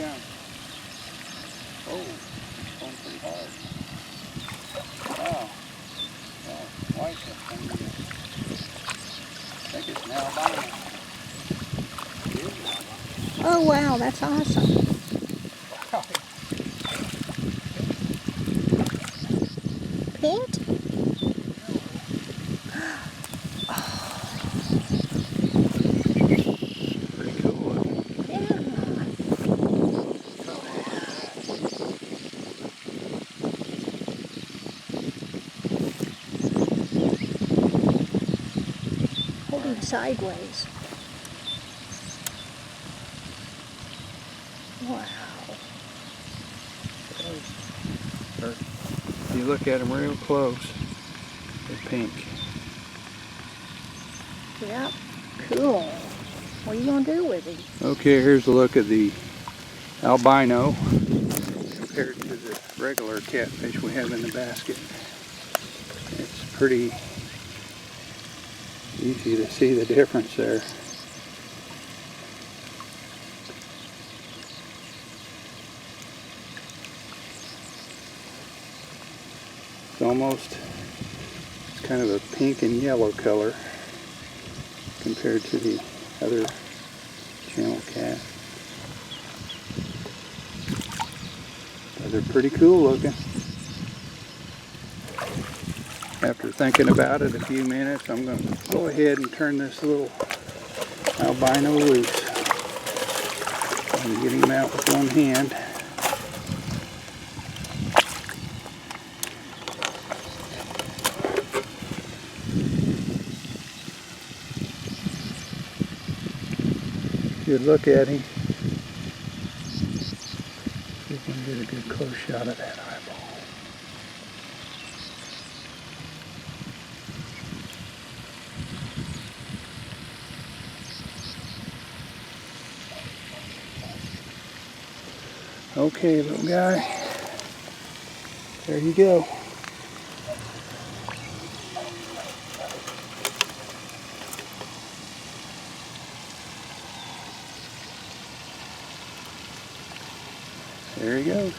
down. Oh, it's going pretty hard. Wow. Well, white, I think it's an albino. It is an albino. Oh wow, that's awesome. Pink? Pretty cool looking. Yeah. Holding sideways. Wow. If you look at them real close, they're pink. Yep. Cool. What are you going to do with him? Okay, here's a look at the albino compared to the regular catfish we have in the basket. It's pretty easy to see the difference there. It's almost kind of a pink and yellow color compared to the other channel cat. But they're pretty cool looking. After thinking about it a few minutes, I'm going to go ahead and turn this little albino loose. I'm getting him out with one hand. Good look at him. See if we can get a good close shot of that eyeball. Okay, little guy. There you go. There he goes.